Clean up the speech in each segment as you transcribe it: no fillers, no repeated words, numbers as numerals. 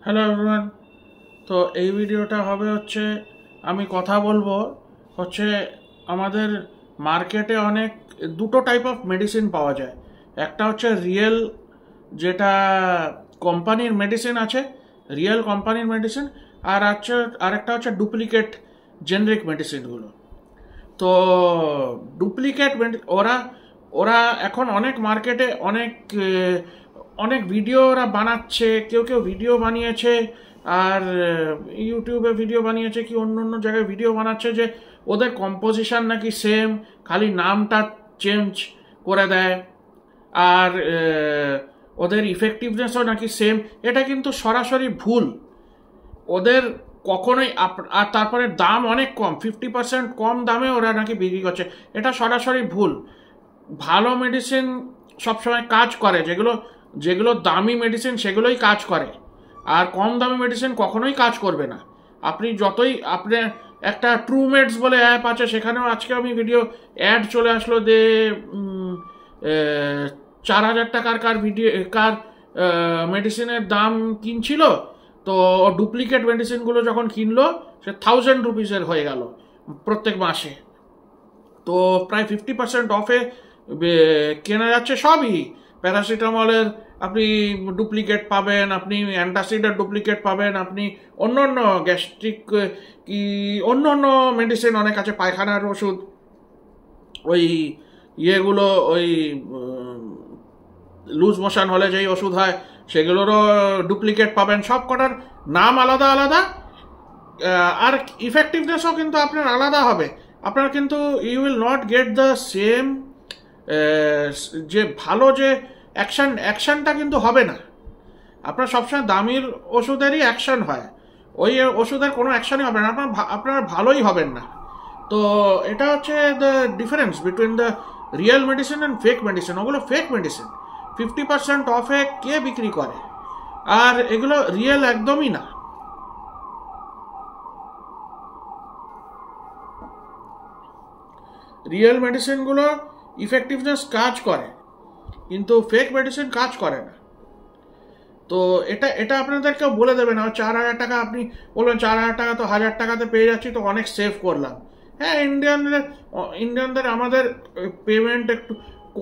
Hello everyone. তো এই ভিডিওটা হবে হচ্ছে আমি কথা বলবো হচ্ছে আমাদের মার্কেটে অনেক দুটো টাইপ অফ মেডিসিন পাওয়া যায়। একটা হচ্ছে রিয়েল, যেটা কোম্পানির মেডিসিন আছে, রিয়েল কোম্পানির মেডিসিন। আর হচ্ছে আরেকটা হচ্ছে ডুপ্লিকেট জেনারিক মেডিসিনগুলো। তো ডুপ্লিকেট ওরা ওরা এখন অনেক মার্কেটে অনেক অনেক ভিডিও ওরা বানাচ্ছে। কেউ কেউ ভিডিও বানিয়েছে, আর ইউটিউবে ভিডিও বানিয়েছে, কি অন্য অন্য জায়গায় ভিডিও বানাচ্ছে যে ওদের কম্পোজিশন নাকি সেম, খালি নামটা চেঞ্জ করে দেয়, আর ওদের ইফেক্টিভনেসও নাকি সেম। এটা কিন্তু সরাসরি ভুল। ওদের কখনোই আর তারপরে দাম অনেক কম, 50% কম দামে ওরা নাকি বিক্রি করছে। এটা সরাসরি ভুল। ভালো মেডিসিন সবসময় কাজ করে, যেগুলো যেগুলো দামি মেডিসিন সেগুলোই কাজ করে, আর কম দামি মেডিসিন কখনোই কাজ করবে না। আপনি যতই আপনার একটা ট্রুমেডস বলে অ্যাপ আছে, সেখানেও আজকে আমি ভিডিও অ্যাড চলে আসলো যে 4,000 টাকার কার মেডিসিনের দাম কিনছিল, তো ডুপ্লিকেট মেডিসিনগুলো যখন কিনলো সে 1,000 রুপিসের হয়ে গেল প্রত্যেক মাসে। তো প্রায় 50% অফে কেনা যাচ্ছে সবই। প্যারাসিটামলের আপনি ডুপ্লিকেট পাবেন, আপনি অ্যান্টাসিডের ডুপ্লিকেট পাবেন, আপনি অন্য অন্য গ্যাস্ট্রিক কি অন্য অন্য মেডিসিন অনেক আছে, পায়খানার ওষুধ, ওই ইয়েগুলো, ওই লুজ মোশন হলে যেই ওষুধ হয় সেগুলোরও ডুপ্লিকেট পাবেন। সব কটার নাম আলাদা আলাদা, আর ইফেক্টিভনেসও কিন্তু আপনার আলাদা হবে। আপনার কিন্তু you will not get the same, যে ভালো যে অ্যাকশনটা কিন্তু হবে না। আপনার সবসময় দামির ওষুধেরই অ্যাকশন হয়, ওই ওষুধের কোনো অ্যাকশনই হবে না, আপনার ভালোই হবেন না। তো এটা হচ্ছে the difference between the real medicine and fake medicine. ওগুলো ফেক মেডিসিন, 50% অফে কে বিক্রি করে, আর এগুলো রিয়েল একদমই না। রিয়েল মেডিসিনগুলো ইফেক্টিভনেস কাজ করে, কিন্তু ফেক মেডিসিন কাজ করে না। তো এটা এটা আপনাদেরকেও বলে দেবে না। 4,000 টাকা আপনি বলবেন 4,000 টাকা তো 1,000 টাকাতে পেয়ে যাচ্ছি, তো অনেক সেভ করলাম। হ্যাঁ, ইন্ডিয়ানদের আমাদের পেমেন্ট একটু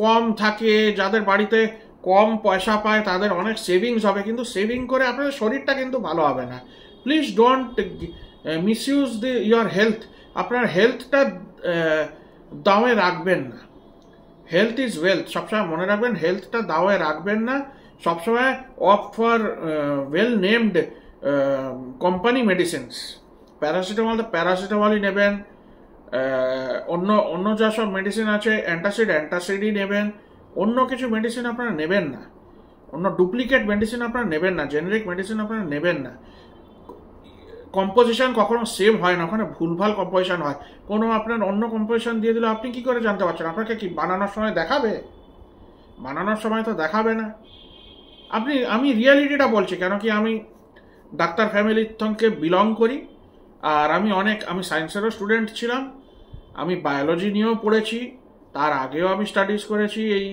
কম থাকে, যাদের বাড়িতে কম পয়সা পায় তাদের অনেক সেভিংস হবে, কিন্তু সেভিং করে আপনাদের শরীরটা কিন্তু ভালো হবে না। Please don't misuse your health. আপনার হেলথটা দামে রাখবেন না। হেলথ ইজ ওয়েলথ, সবসময় মনে রাখবেন, হেলথটা দাওয়ে রাখবেন না। সবসময় অপ for well named company medicines. Paracetamol তো প্যারাসিটামলই নেবেন, অন্য অন্য যা সব মেডিসিন আছে অ্যান্টাসিডই নেবেন। অন্য কিছু মেডিসিন আপনারা নেবেন না, অন্য ডুপ্লিকেট মেডিসিন আপনারা নেবেন না, জেনারিক মেডিসিন আপনারা নেবেন না। কম্পোজিশন কখনো সেম হয় না, ওখানে ভুলভাল কম্পোজিশন হয়। কোনো আপনার অন্য কম্পোজিশন দিয়ে দিলে আপনি কি করে জানতে পারছেন? আপনাকে কি বানানোর সময় দেখাবে? বানানোর সময় তো দেখাবে না। আমি রিয়ালিটিটা বলছি, কেন কি আমি ডাক্তার ফ্যামিলির থেকে বিলং করি, আর আমি সায়েন্সেরও স্টুডেন্ট ছিলাম, আমি বায়োলজি নিয়েও পড়েছি, তার আগেও আমি স্টাডিজ করেছি এই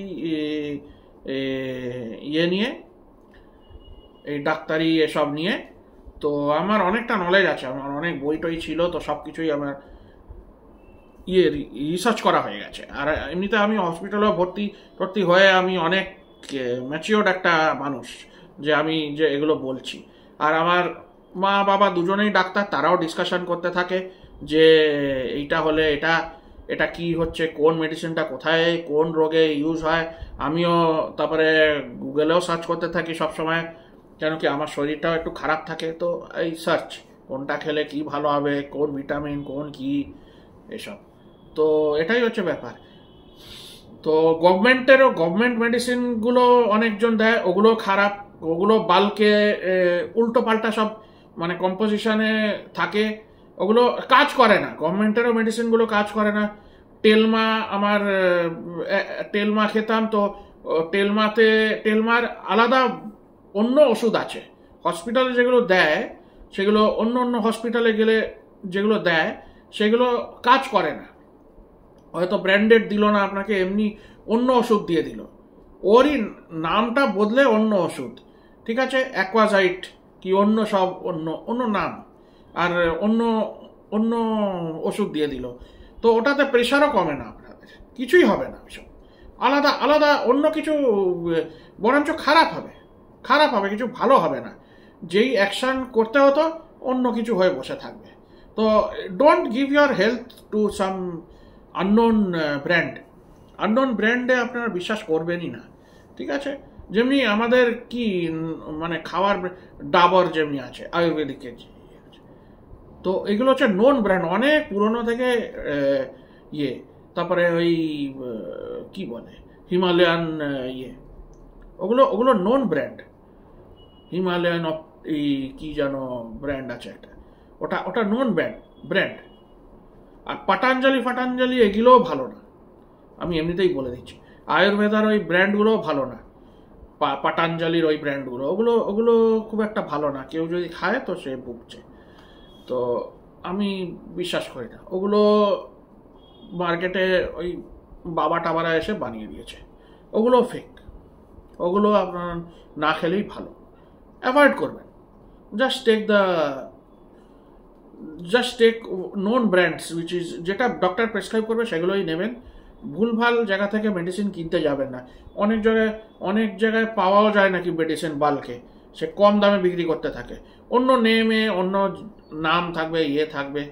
ইয়ে নিয়ে, এই ডাক্তারি এসব নিয়ে। তো আমার অনেকটা নলেজ আছে, আমার অনেক বই টই ছিল, তো সব কিছুই আমার রিসার্চ করা হয়ে গেছে। আর এমনিতে আমি হসপিটালেও ভর্তি হয়ে আমি অনেক ম্যাচিওর্ড একটা মানুষ, যে আমি যে এগুলো বলছি। আর আমার মা বাবা দুজনেই ডাক্তার, তারাও ডিসকাশন করতে থাকে যে এইটা হলে এটা কি হচ্ছে, কোন মেডিসিনটা কোথায় কোন রোগে ইউজ হয়। আমিও তারপরে গুগলেও সার্চ করতে থাকি সবসময়, কেন কি আমার শরীরটাও একটু খারাপ থাকে, তো এই সার্চ কোনটা খেলে কি ভালো হবে, কোন ভিটামিন কোন কি এসব। তো এটাই হচ্ছে ব্যাপার। তো গভর্নমেন্ট মেডিসিনগুলো অনেকজন দেয়, ওগুলো খারাপ, ওগুলো বাল্কে উল্টো পাল্টা সব মানে কম্পোজিশনে থাকে, ওগুলো কাজ করে না। গভর্নমেন্টেরও মেডিসিনগুলো কাজ করে না। আমার টেলমা খেতাম, তো টেলমার আলাদা অন্য ওষুধ আছে। হসপিটালে যেগুলো দেয় সেগুলো অন্য অন্য হসপিটালে গেলে যেগুলো দেয় সেগুলো কাজ করে না। হয়তো ব্র্যান্ডেড দিল না আপনাকে, এমনি অন্য ওষুধ দিয়ে দিল, ওরই নামটা বদলে অন্য ওষুধ। ঠিক আছে, অ্যাকোয়াজাইট কি অন্য সব অন্য অন্য নাম আর অন্য অন্য ওষুধ দিয়ে দিল, তো ওটাতে প্রেশারও কমে না আপনাদের, কিছুই হবে না ওইসব। আলাদা আলাদা অন্য কিছু বরঞ্চ খারাপ হবে, কিছু ভালো হবে না। যেই অ্যাকশন করতে হতো অন্য কিছু হয়ে বসে থাকবে। তো don't give your health to some unknown brand. Unknown ব্র্যান্ডে আপনারা বিশ্বাস করবেনই না, ঠিক আছে? যেমনি আমাদের কি মানে খাওয়ার ডাবর যেমনি আছে আয়ুর্বেদিকের যে আছে, তো এগুলো হচ্ছে নোন ব্র্যান্ড, অনেক পুরনো থেকে ইয়ে। তারপরে ওই কি বলে হিমালয়ান ইয়ে, ওগুলো ওগুলো নোন ব্র্যান্ড। হিমালয়ান এই কি যেন ব্র্যান্ড আছে একটা, ওটা ওটা নোন ব্র্যান্ড। আর পাটাঞ্জলি এগুলোও ভালো না, আমি এমনিতেই বলে দিচ্ছি। আয়ুর্বেদার ওই ব্র্যান্ডগুলোও ভালো না, পাটাঞ্জলির ওই ব্র্যান্ডগুলো, ওগুলো ওগুলো খুব একটা ভালো না। কেউ যদি খায় তো সে ভুগছে। তো আমি বিশ্বাস করি না ওগুলো। মার্কেটে ওই বাবা টাবারা এসে বানিয়ে দিয়েছে, ওগুলো ফেক। ওগুলো আপনার না খেলেই ভালো, অ্যাভয়েড করবেন। Just take known brands which is, যেটা ডক্টর প্রেসক্রাইব করবে সেগুলোই নেবেন। ভুলভাল জায়গা থেকে মেডিসিন কিনতে যাবেন না। অনেক জায়গায় পাওয়াও যায় নাকি মেডিসিন বাল্কে, সে কম দামে বিক্রি করতে থাকে, অন্য নেমে অন্য নাম থাকবে, ইয়ে থাকবে,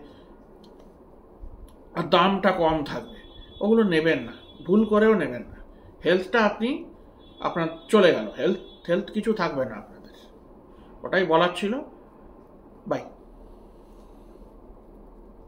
আর দামটা কম থাকবে। ওগুলো নেবেন না, ভুল করেও নেবেন না। হেলথটা আপনার চলে গেল, হেলথ কিছু থাকবে না আপনাদের। ওটাই বলার ছিল। বাই।